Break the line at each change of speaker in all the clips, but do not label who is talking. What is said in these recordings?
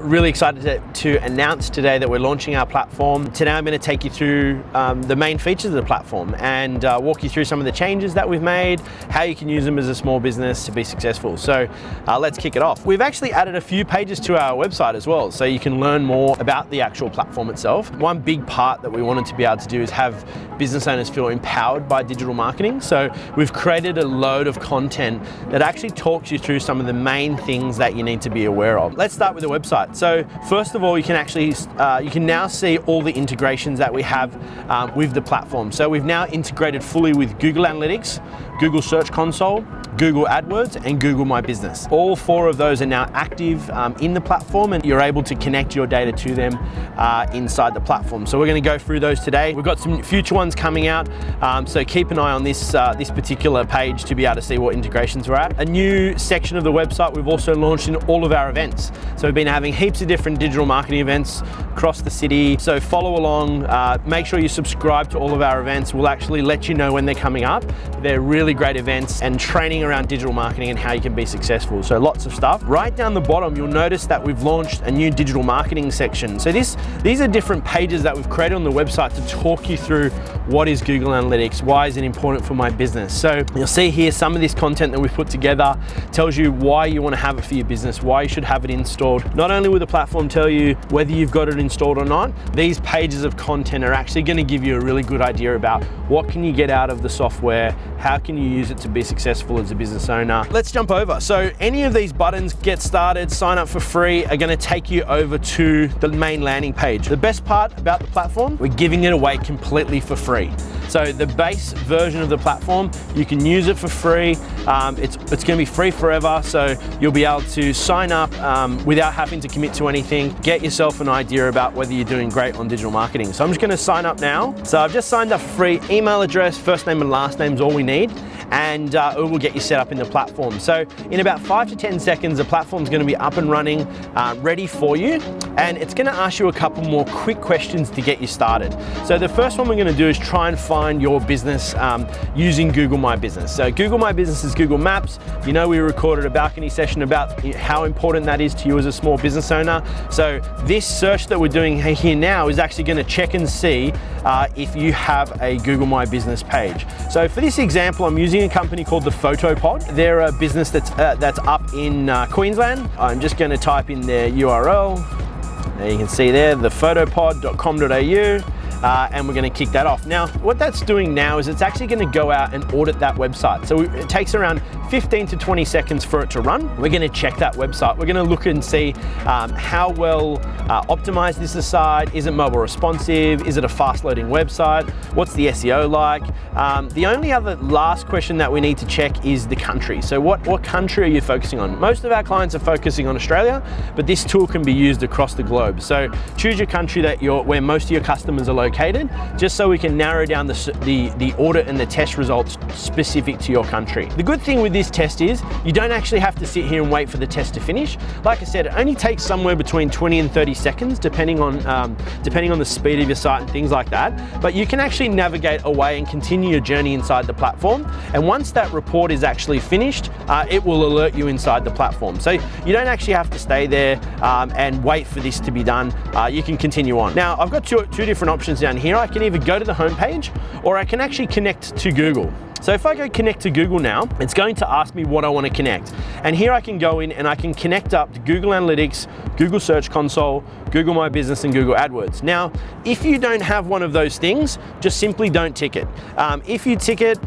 Really excited to announce today that we're launching our platform. Today I'm going to take you through the main features of the platform and walk you through some of the changes that we've made, how you can use them as a small business to be successful. So let's kick it off. We've actually added a few pages to our website as well, so you can learn more about the actual platform itself. One big part that we wanted to be able to do is have business owners feel empowered by digital marketing. So we've created a load of content that actually talks you through some of the main things that you need to be aware of. Let's start with the website. So first of all, you can actually, you can now see all the integrations that we have with the platform. So we've now integrated fully with Google Analytics, Google Search Console, Google Adwords, and Google My Business. All four of those are now active in the platform, and you're able to connect your data to them inside the platform. So we're going to go through those today. We've got some future ones coming out, so keep an eye on this particular page to be able to see what integrations we're at. A new section of the website we've also launched in all of our events. So we've been having heaps of different digital marketing events across the city. So follow along, make sure you subscribe to all of our events. We'll actually let you know when they're coming up. They're really great events and training around digital marketing and how you can be successful. So lots of stuff. Right down the bottom, you'll notice that we've launched a new digital marketing section. So these are different pages that we've created on the website to talk you through what is Google Analytics, why is it important for my business. So you'll see here some of this content that we've put together tells you why you want to have it for your business, why you should have it installed. Not only will the platform tell you whether you've got it installed or not, these pages of content are actually going to give you a really good idea about what can you get out of the software, how can you use it to be successful as a business owner. Let's jump over. So any of these buttons, get started, sign up for free, are going to take you over to the main landing page. The best part about the platform, we're giving it away completely for free. So the base version of the platform, you can use it for free. It's going to be free forever, so you'll be able to sign up without having to commit to anything. Get yourself an idea about whether you're doing great on digital marketing. So I'm just going to sign up now. So I've just signed up for free. Email address, first name and last name is all we need, and it will get you set up in the platform. So in about 5 to 10 seconds, the platform's going to be up and running, ready for you, and it's going to ask you a couple more quick questions to get you started. So the first one we're going to do is try and find your business using Google My Business. So Google My Business is Google Maps. You know, we recorded a balcony session about how important that is to you as a small business owner. So this search that we're doing here now is actually going to check and see if you have a Google My Business page. So for this example, I'm using a company called the Photopod. They're a business that's up in Queensland. I'm just going to type in their URL. There you can see there, thephotopod.com.au. And we're going to kick that off. Now, what that's doing now is it's actually going to go out and audit that website. So it takes around 15 to 20 seconds for it to run. We're going to check that website. We're going to look and see how well optimized is the site. Is it mobile responsive? Is it a fast loading website? What's the SEO like? The only other last question that we need to check is the country. So what country are you focusing on? Most of our clients are focusing on Australia, but this tool can be used across the globe. So choose your country where most of your customers are located, just so we can narrow down the audit and the test results specific to your country. The good thing with this test is you don't actually have to sit here and wait for the test to finish. Like I said, it only takes somewhere between 20 and 30 seconds, depending on the speed of your site and things like that. But you can actually navigate away and continue your journey inside the platform. And once that report is actually finished, it will alert you inside the platform. So you don't actually have to stay there and wait for this to be done. You can continue on. Now, I've got two different options down here. I can either go to the home page, or I can actually connect to Google. So if I go connect to Google now, it's going to ask me what I want to connect. And here I can go in and I can connect up to Google Analytics, Google Search Console, Google My Business, and Google Adwords. Now, if you don't have one of those things, just simply don't tick it. If you tick it,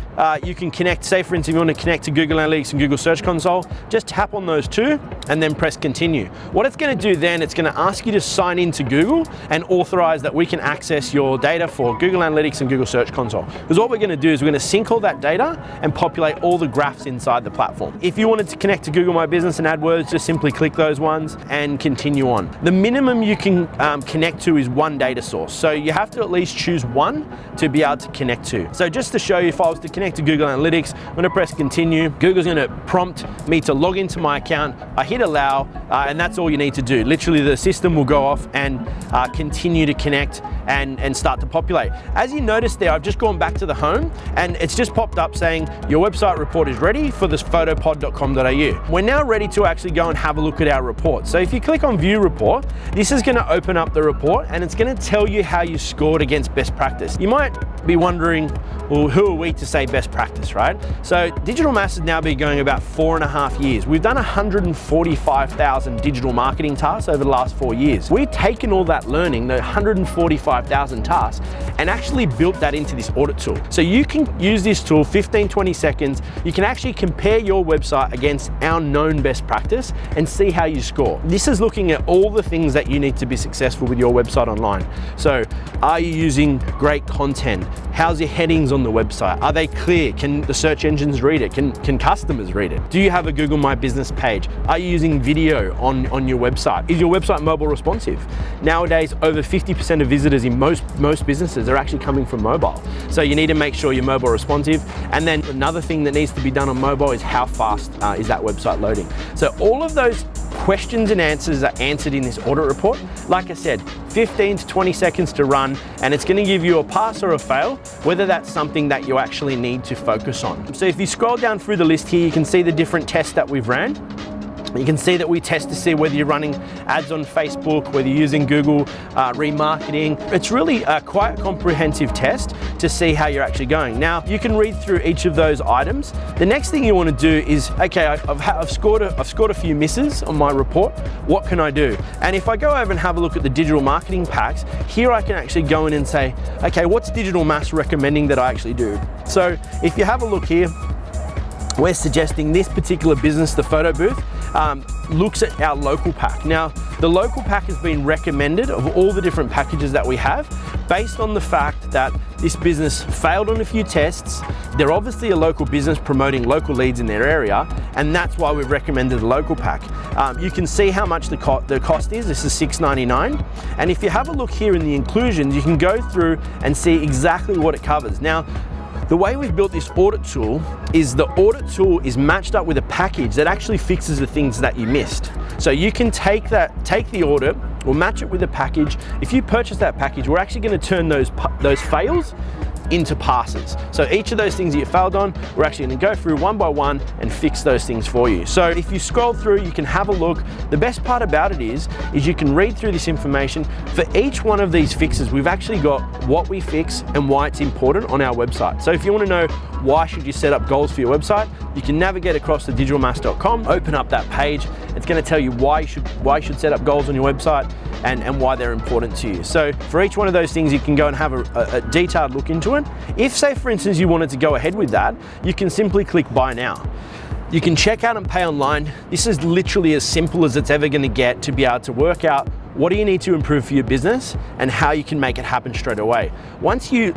you can connect, say for instance, if you want to connect to Google Analytics and Google Search Console, just tap on those two and then press continue. What it's going to do then, it's going to ask you to sign into Google and authorize that we can access your data for Google Analytics and Google Search Console. Because what we're going to do is we're going to sync all that that data and populate all the graphs inside the platform. If you wanted to connect to Google My Business and AdWords, just simply click those ones and continue on. The minimum you can connect to is one data source. So you have to at least choose one to be able to connect to. So just to show you, if I was to connect to Google Analytics, I'm going to press continue. Google's going to prompt me to log into my account. I hit allow, and that's all you need to do. Literally the system will go off and continue to connect and start to populate. As you notice there, I've just gone back to the home and it's just popped up saying your website report is ready for this photopod.com.au. We're now ready to actually go and have a look at our report. So if you click on view report, this is going to open up the report and it's going to tell you how you scored against best practice. You might be wondering, well, who are we to say best practice, right? So DigitalMaas has now been going about 4.5 years. We've done 145,000 digital marketing tasks over the last 4 years. We've taken all that learning, the 145,000 tasks, and actually built that into this audit tool. So you can use this tool 15-20 seconds. You can actually compare your website against our known best practice and see how you score. This is looking at all the things that you need to be successful with your website online. So are you using great content? How's your headings on the website? Are they clear? Can the search engines read it? Can customers read it? Do you have a Google My Business page? Are you using video on your website? Is your website mobile responsive? Nowadays, over 50% of visitors in most businesses are actually coming from mobile. So you need to make sure you're mobile responsive. And then another thing that needs to be done on mobile is how fast is that website loading. So all of those questions and answers are answered in this audit report. Like I said, 15 to 20 seconds to run, and it's going to give you a pass or a fail, whether that's something that you actually need to focus on. So if you scroll down through the list here, you can see the different tests that we've ran. You can see that we test to see whether you're running ads on Facebook, whether you're using Google remarketing. It's really quite a comprehensive test to see how you're actually going. Now, you can read through each of those items. The next thing you want to do is, okay, I've scored a few misses on my report. What can I do? And if I go over and have a look at the digital marketing packs, here I can actually go in and say, okay, what's DigitalMaas recommending that I actually do? So if you have a look here, we're suggesting this particular business, the photo booth, looks at our local pack. Now, the local pack has been recommended of all the different packages that we have based on the fact that this business failed on a few tests. They're obviously a local business promoting local leads in their area, and that's why we've recommended the local pack. You can see how much the cost is. This is $6.99. And if you have a look here in the inclusions, you can go through and see exactly what it covers. Now, the way we've built this audit tool is the audit tool is matched up with a package that actually fixes the things that you missed. So you can take the audit, we'll match it with a package. If you purchase that package, we're actually going to turn those fails into passes. So each of those things that you failed on, we're actually going to go through one by one and fix those things for you. So if you scroll through, you can have a look. The best part about it is you can read through this information. For each one of these fixes, we've actually got what we fix and why it's important on our website. So if you want to know why should you set up goals for your website, you can navigate across to digitalmaas.com, open up that page. It's going to tell you why you should set up goals on your website and why they're important to you. So for each one of those things, you can go and have a detailed look into it. If, say, for instance, you wanted to go ahead with that, you can simply click buy now. You can check out and pay online. This is literally as simple as it's ever going to get to be able to work out what do you need to improve for your business and how you can make it happen straight away. Once you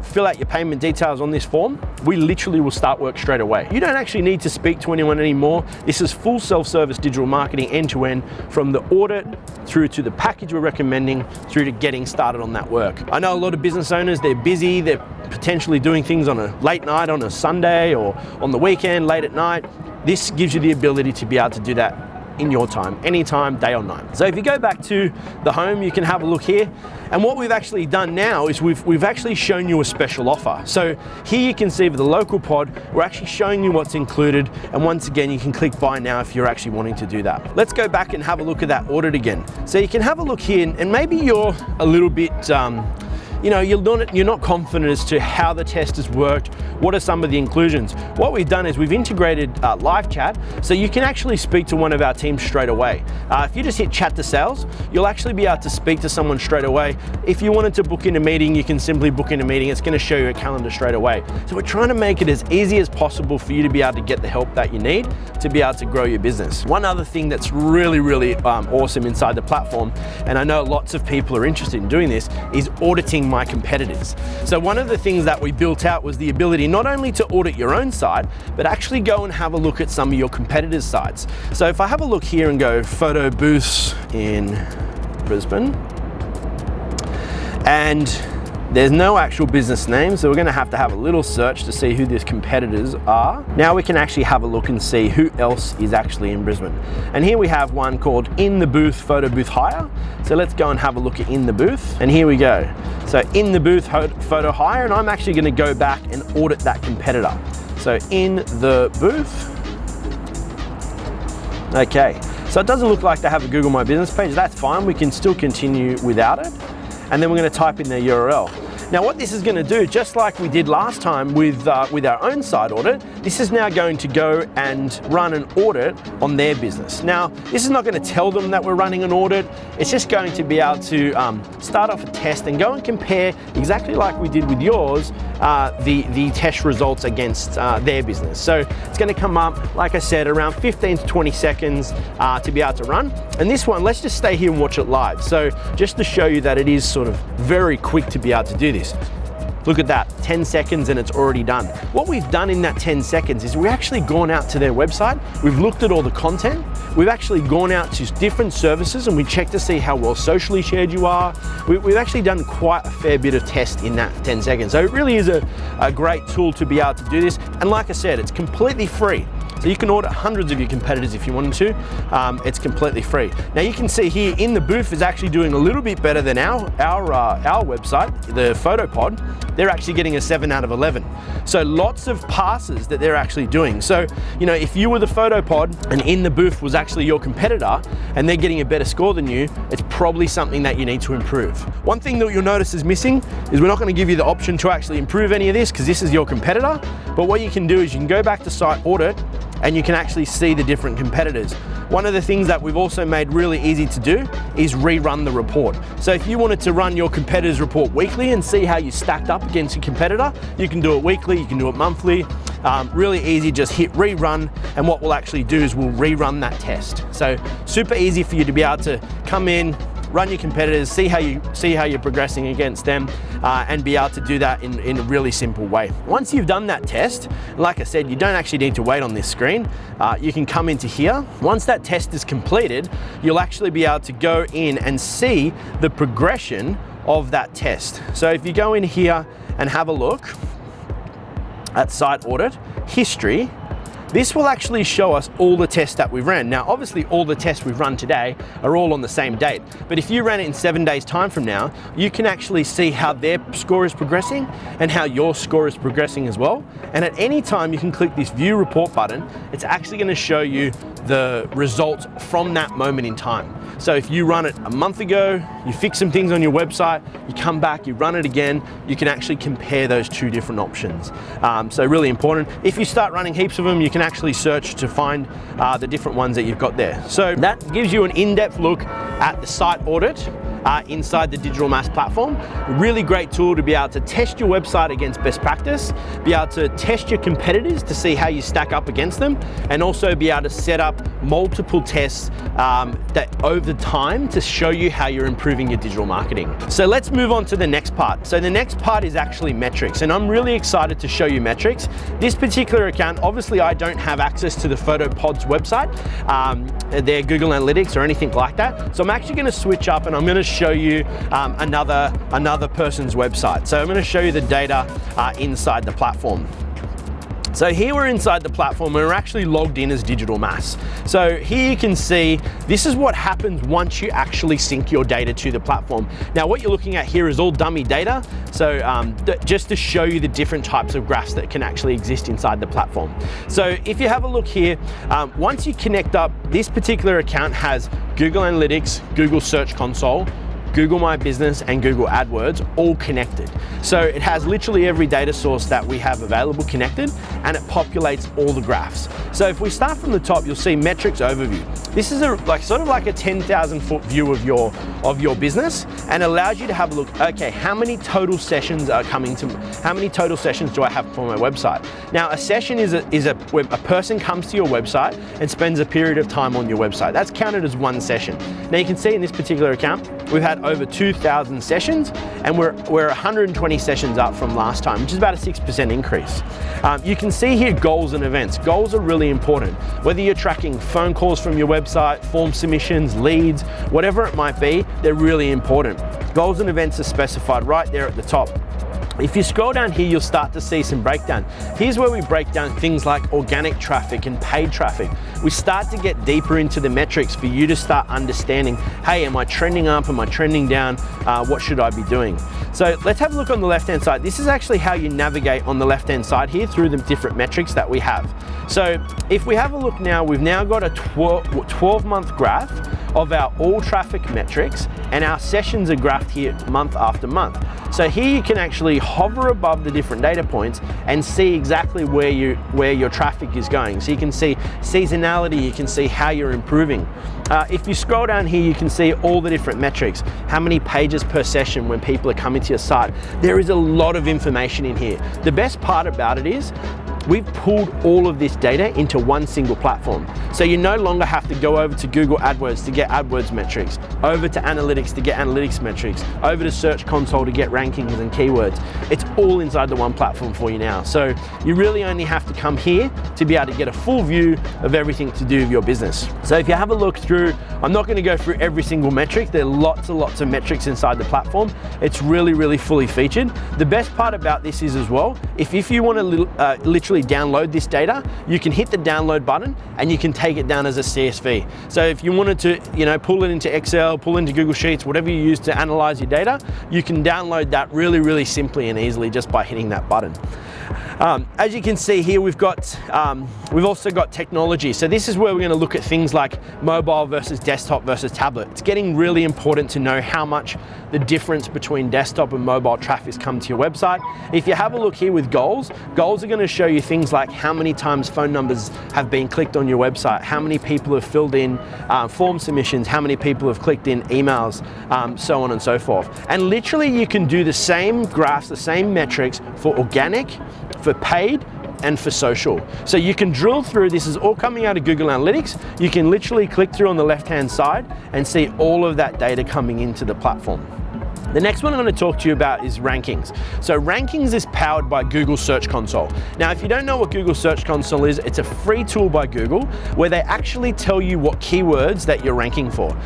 fill out your payment details on this form, we literally will start work straight away. You don't actually need to speak to anyone anymore. This is full self-service digital marketing end-to-end, from the audit through to the package we're recommending through to getting started on that work. I know a lot of business owners, they're busy, they're potentially doing things on a late night on a Sunday or on the weekend, late at night. This gives you the ability to be able to do that in your time, anytime, day or night. So if you go back to the home, you can have a look here. And what we've actually done now is we've actually shown you a special offer. So here you can see for the local pod, we're actually showing you what's included. And once again, you can click buy now if you're actually wanting to do that. Let's go back and have a look at that audit again. So you can have a look here, and maybe you're a little bit, you're not confident as to how the test has worked. What are some of the inclusions? What we've done is we've integrated live chat, so you can actually speak to one of our teams straight away. If you just hit chat to sales, you'll actually be able to speak to someone straight away. If you wanted to book in a meeting, you can simply book in a meeting. It's going to show you a calendar straight away. So we're trying to make it as easy as possible for you to be able to get the help that you need to be able to grow your business. One other thing that's really awesome inside the platform, and I know lots of people are interested in doing this, is auditing My Competitors. So one of the things that we built out was the ability not only to audit your own site, but actually go and have a look at some of your competitors' sites. So if I have a look here and go photo booths in Brisbane, and there's no actual business name, so we're going to have a little search to see who these competitors are. Now we can actually have a look and see who else is actually in Brisbane. And here we have one called In the Booth Photo Booth Hire. So let's go and have a look at In the Booth. And here we go. So In the Booth Photo Hire, and I'm actually going to go back and audit that competitor. So In the Booth. Okay, so it doesn't look like they have a Google My Business page. That's fine, we can still continue without it. And then we're going to type in their URL. Now what this is going to do, just like we did last time with our own site audit, this is now going to go and run an audit on their business. Now this is not going to tell them that we're running an audit, it's just going to be able to start off a test and go and compare, exactly like we did with yours, the test results against their business. So it's going to come up, like I said, around 15 to 20 seconds to be able to run. And this one, let's just stay here and watch it live. So just to show you that it is sort of very quick to be able to do this. Look at that, 10 seconds and it's already done. What we've done in that 10 seconds is we've actually gone out to their website, we've looked at all the content, we've actually gone out to different services and we checked to see how well socially shared you are. We've actually done quite a fair bit of test in that 10 seconds. So it really is a great tool to be able to do this. And like I said, it's completely free. So you can audit hundreds of your competitors if you wanted to. It's completely free. Now you can see here, In the Booth is actually doing a little bit better than our website, the PhotoPod. They're actually getting a 7 out of 11. So lots of passes that they're actually doing. So, you know, if you were the PhotoPod and In the Booth was actually your competitor and they're getting a better score than you, it's probably something that you need to improve. One thing that you'll notice is missing is we're not going to give you the option to actually improve any of this because this is your competitor. But what you can do is you can go back to Site Audit and you can actually see the different competitors. One of the things that we've also made really easy to do is rerun the report. So if you wanted to run your competitors report weekly and see how you stacked up against your competitor, you can do it weekly, you can do it monthly. Really easy, just hit rerun, and what we'll actually do is we'll rerun that test. So super easy for you to be able to come in, run your competitors, see how you're progressing against them, and be able to do that in a really simple way. Once you've done that test, like I said, you don't actually need to wait on this screen. You can come into here. Once that test is completed, you'll actually be able to go in and see the progression of that test. So if you go in here and have a look at Site Audit History, this will actually show us all the tests that we've ran. Now, obviously all the tests we've run today are all on the same date, but if you ran it in 7 days time from now, you can actually see how their score is progressing and how your score is progressing as well. And at any time you can click this View Report button, it's actually gonna show you the results from that moment in time. So if you run it a month ago, you fix some things on your website, you come back, you run it again, you can actually compare those two different options. So really important. If you start running heaps of them, you can actually search to find the different ones that you've got there. So that gives you an in-depth look at the site audit inside the DigitalMaas platform. A really great tool to be able to test your website against best practice, be able to test your competitors to see how you stack up against them, and also be able to set up multiple tests that over time to show you how you're improving your digital marketing. So let's move on to the next part. So the next part is actually metrics, and I'm really excited to show you metrics. This particular account, obviously I don't have access to the PhotoPod's website, their Google Analytics or anything like that. So I'm actually going to switch up and I'm going to show you another person's website. So I'm going to show you the data inside the platform. So here we're inside the platform and we're actually logged in as DigitalMaas. So here you can see this is what happens once you actually sync your data to the platform. Now what you're looking at here is all dummy data. So just to show you the different types of graphs that can actually exist inside the platform. So if you have a look here, once you connect up, this particular account has Google Analytics, Google Search Console, Google My Business and Google Adwords all connected. So it has literally every data source that we have available connected, and it populates all the graphs. So if we start from the top, you'll see metrics overview. This is sort of like a 10,000 foot view of your business, and allows you to have a look, okay, how many total sessions are coming to, how many total sessions do I have for my website? Now a session is where a person comes to your website and spends a period of time on your website. That's counted as one session. Now you can see in this particular account, we've had over 2,000 sessions, and we're 120 sessions up from last time, which is about a 6% increase. You can see here goals and events. Goals are really important. Whether you're tracking phone calls from your website, form submissions, leads, whatever it might be, they're really important. Goals and events are specified right there at the top. If you scroll down here, you'll start to see some breakdown. Here's where we break down things like organic traffic and paid traffic. We start to get deeper into the metrics for you to start understanding, hey, am I trending up? Am I trending down? What should I be doing? So let's have a look on the left-hand side. This is actually how you navigate on the left-hand side here through the different metrics that we have. So if we have a look now, we've now got a 12-month graph of our all traffic metrics, and our sessions are graphed here month after month. So here you can actually hover above the different data points and see exactly where your traffic is going. So you can see seasonality, you can see how you're improving. If you scroll down here, you can see all the different metrics, how many pages per session when people are coming to your site. There is a lot of information in here. The best part about it is we've pulled all of this data into one single platform. So you no longer have to go over to Google AdWords to get AdWords metrics, over to analytics to get analytics metrics, over to Search Console to get rankings and keywords. It's all inside the one platform for you now. So you really only have to come here to be able to get a full view of everything to do with your business. So if you have a look through, I'm not going to go through every single metric. There are lots and lots of metrics inside the platform. It's really fully featured. The best part about this is as well, if you want to literally download this data, you can hit the download button and you can take it down as a CSV. So if you wanted to, pull it into Excel, pull into Google Sheets, whatever you use to analyze your data, you can download that really simply and easily just by hitting that button. As you can see here, we've also got technology. So this is where we're going to look at things like mobile versus desktop versus tablet. It's getting really important to know how much the difference between desktop and mobile traffic come to your website. If you have a look here with goals are going to show you things like how many times phone numbers have been clicked on your website, how many people have filled in form submissions, how many people have clicked in emails, so on and so forth. And literally you can do the same graphs, the same metrics for organic, for paid, and for social. So you can drill through, this is all coming out of Google Analytics. You can literally click through on the left-hand side and see all of that data coming into the platform. The next one I'm going to talk to you about is rankings. So rankings is powered by Google Search Console. Now, if you don't know what Google Search Console is, it's a free tool by Google where they actually tell you what keywords that you're ranking for.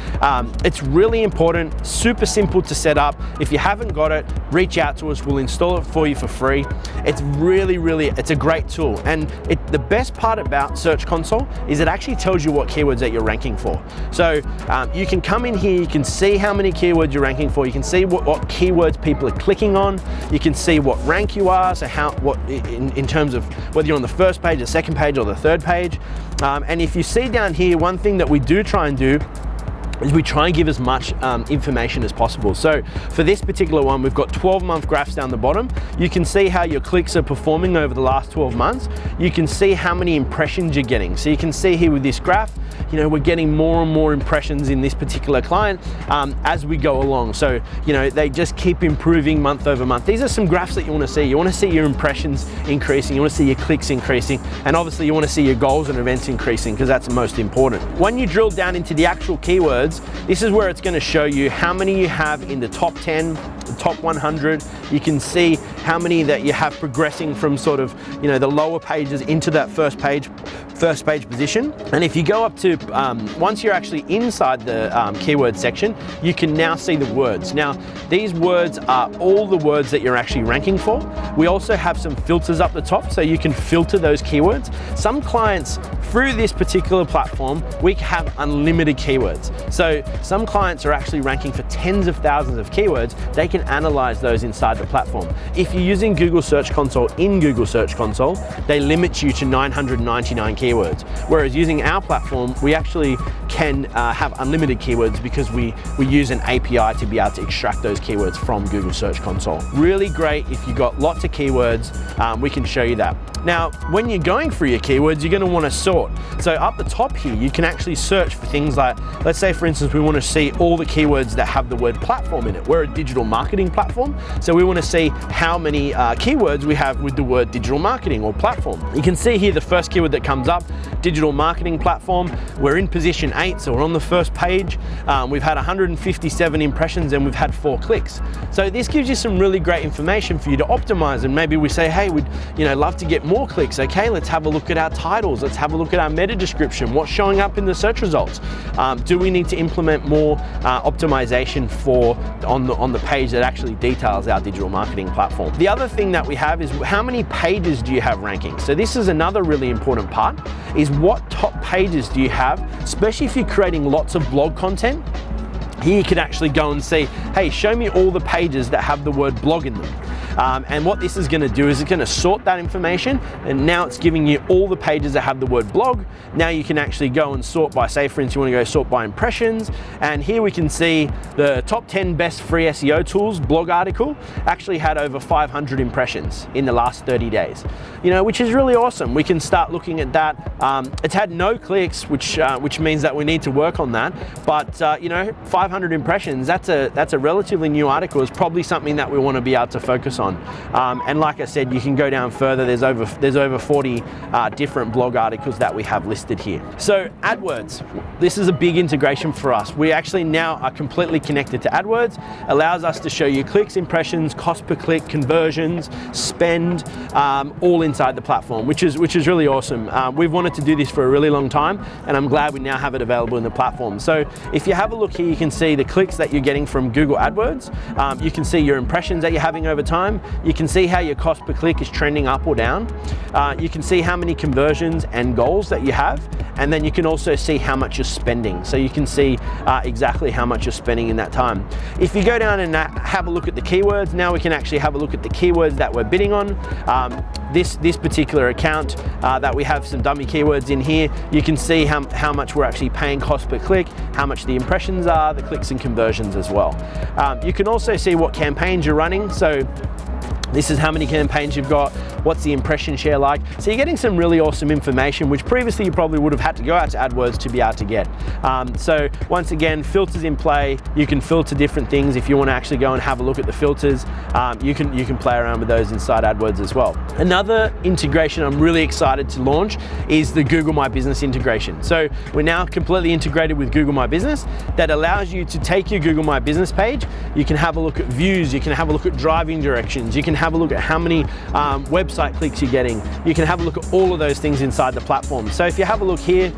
It's really important, super simple to set up. If you haven't got it, reach out to us, we'll install it for you for free. It's it's a great tool. And the best part about Search Console is it actually tells you what keywords that you're ranking for. So you can come in here, you can see how many keywords you're ranking for, you can see what keywords people are clicking on. You can see what rank you are, so in terms of whether you're on the first page, the second page, or the third page. And if you see down here, one thing that we do try and do is we try and give as much information as possible. So for this particular one, we've got 12-month graphs down the bottom. You can see how your clicks are performing over the last 12 months. You can see how many impressions you're getting. So you can see here with this graph, we're getting more and more impressions in this particular client as we go along. So, they just keep improving month over month. These are some graphs that you want to see. You want to see your impressions increasing, you want to see your clicks increasing, and obviously you want to see your goals and events increasing because that's the most important. When you drill down into the actual keywords, this is where it's going to show you how many you have in the top 10, the top 100. You can see how many that you have progressing from sort of, the lower pages into that first page position. And if you go up to, once you're actually inside the keyword section, you can now see the words. Now, these words are all the words that you're actually ranking for. We also have some filters up the top, so you can filter those keywords. Some clients, through this particular platform, we have unlimited keywords. So some clients are actually ranking for tens of thousands of keywords. They can analyze those inside the platform. If you're using Google Search Console in Google Search Console, they limit you to 999 keywords. Whereas using our platform, we actually can have unlimited keywords because we use an API to be able to extract those keywords from Google Search Console. Really great if you've got lots of keywords, we can show you that. Now, when you're going through your keywords, you're going to want to sort. So up the top here, you can actually search for things like, let's say for instance, we want to see all the keywords that have the word platform in it. We're a digital marketing platform, so we want to see how many keywords we have with the word digital marketing or platform. You can see here the first keyword that comes up, digital marketing platform. We're in position 8, so we're on the first page. We've had 157 impressions and we've had 4 clicks. So this gives you some really great information for you to optimize, and maybe we say, hey, we'd love to get more clicks. Okay, let's have a look at our titles. Let's have a look at our meta description. What's showing up in the search results? Do we need to implement more optimization on the page that actually details our digital marketing platform? The other thing that we have is how many pages do you have ranking? So this is another really important part, is what top pages do you have, especially if you're creating lots of blog content. Here you can actually go and see, hey, show me all the pages that have the word blog in them. And what this is going to do is it's going to sort that information, and now it's giving you all the pages that have the word blog. Now you can actually go and sort by, say for instance, you want to go sort by impressions, and here we can see the top 10 best free SEO tools blog article actually had over 500 impressions in the last 30 days, which is really awesome. We can start looking at that. It's had no clicks, which means that we need to work on that, but 500 impressions, that's a relatively new article. Is probably something that we want to be able to focus on. And like I said, you can go down further. There's over 40 different blog articles that we have listed here. So AdWords, this is a big integration for us. We actually now are completely connected to AdWords. Allows us to show you clicks, impressions, cost per click, conversions, spend, all inside the platform, which is really awesome. We've wanted to do this for a really long time, and I'm glad we now have it available in the platform. So if you have a look here, you can see the clicks that you're getting from Google AdWords. You can see your impressions that you're having over time. You can see how your cost per click is trending up or down. You can see how many conversions and goals that you have, and then you can also see how much you're spending. So you can see exactly how much you're spending in that time. If you go down and have a look at the keywords, now we can actually have a look at the keywords that we're bidding on. This particular account that we have some dummy keywords in here, you can see how much we're actually paying cost per click, how much the impressions are, the clicks and conversions as well. You can also see what campaigns you're running. So this is how many campaigns you've got, what's the impression share like. So you're getting some really awesome information, which previously you probably would have had to go out to AdWords to be able to get. So once again, filters in play. You can filter different things. If you want to actually go and have a look at the filters, you can play around with those inside AdWords as well. Another integration I'm really excited to launch is the Google My Business integration. So we're now completely integrated with Google My Business. That allows you to take your Google My Business page. You can have a look at views. You can have a look at driving directions. You can have a look at how many website clicks you're getting. You can have a look at all of those things inside the platform. So if you have a look here,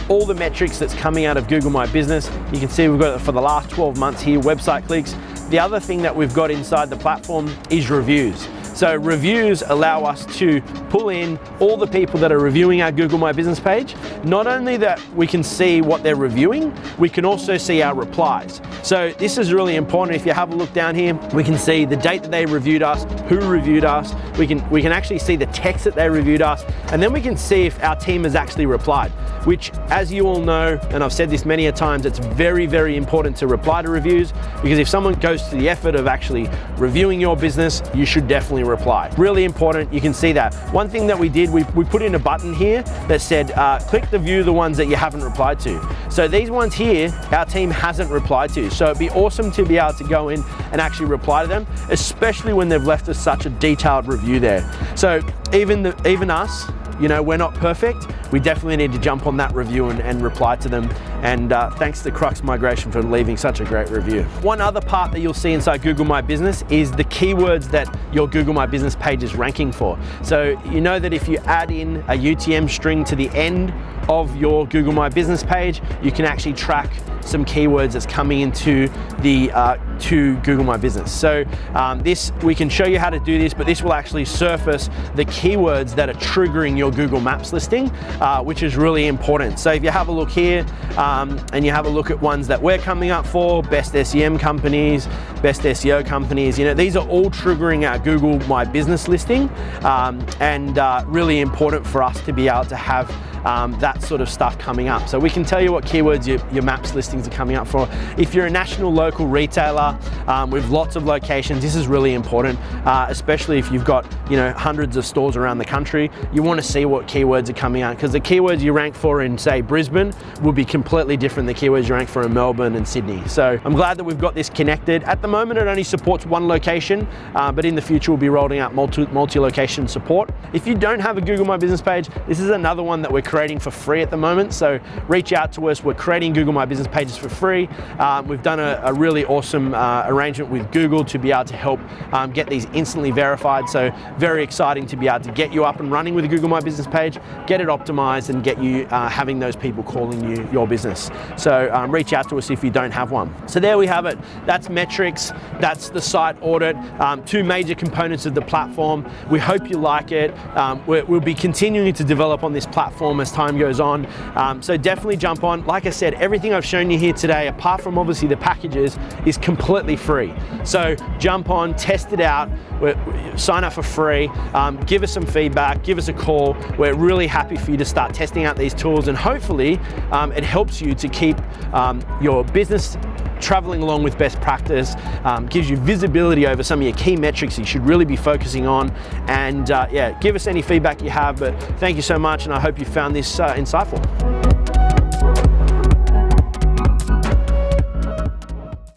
all the metrics that's coming out of Google My Business, you can see we've got it for the last 12 months here, website clicks. The other thing that we've got inside the platform is reviews. So reviews allow us to pull in all the people that are reviewing our Google My Business page. Not only that we can see what they're reviewing, we can also see our replies. So this is really important. If you have a look down here, we can see the date that they reviewed us, who reviewed us. We can actually see the text that they reviewed us, and then we can see if our team has actually replied, which, as you all know, and I've said this many a times, it's very, very important to reply to reviews, because if someone goes to the effort of actually reviewing your business, you should definitely reply. Really important. You can see that. One thing that we did, we put in a button here that said, click to view the ones that you haven't replied to. So these ones here, our team hasn't replied to. So it'd be awesome to be able to go in and actually reply to them, especially when they've left us such a detailed review there. So even us, we're not perfect. We definitely need to jump on that review and reply to them. And thanks to Crux Migration for leaving such a great review. One other part that you'll see inside Google My Business is the keywords that your Google My Business page is ranking for. So you know that if you add in a UTM string to the end of your Google My Business page, you can actually track some keywords that's coming into the to Google My Business. So we can show you how to do this, but this will actually surface the keywords that are triggering your Google Maps listing, which is really important. So if you have a look here and you have a look at ones that we're coming up for, best SEM companies, best SEO companies, these are all triggering our Google My Business listing, and really important for us to be able to have that sort of stuff coming up. So we can tell you what keywords your maps listings are coming up for. If you're a national local retailer with lots of locations, this is really important, especially if you've got hundreds of stores around the country. You want to see what keywords are coming out, because the keywords you rank for in, say, Brisbane will be completely different than the keywords you rank for in Melbourne and Sydney. So I'm glad that we've got this connected. At the moment, it only supports one location, but in the future, we'll be rolling out multi-location support. If you don't have a Google My Business page, this is another one that we're creating for free at the moment. So reach out to us. We're creating Google My Business pages for free. We've done a really awesome arrangement with Google to be able to help get these instantly verified. So very exciting to be able to get you up and running with a Google My Business page, get it optimized, and get you having those people calling you your business. So reach out to us if you don't have one. So there we have it. That's metrics. That's the site audit. Two major components of the platform. We hope you like it. We'll be continuing to develop on this platform as time goes on. So definitely jump on. Like I said, everything I've shown you here today, apart from obviously the packages, is completely free. So jump on, test it out, sign up for free, give us some feedback, give us a call. We're really happy for you to start testing out these tools, and hopefully it helps you to keep your business traveling along with best practice, gives you visibility over some of your key metrics you should really be focusing on. And yeah, give us any feedback you have, but thank you so much, and I hope you found this insightful.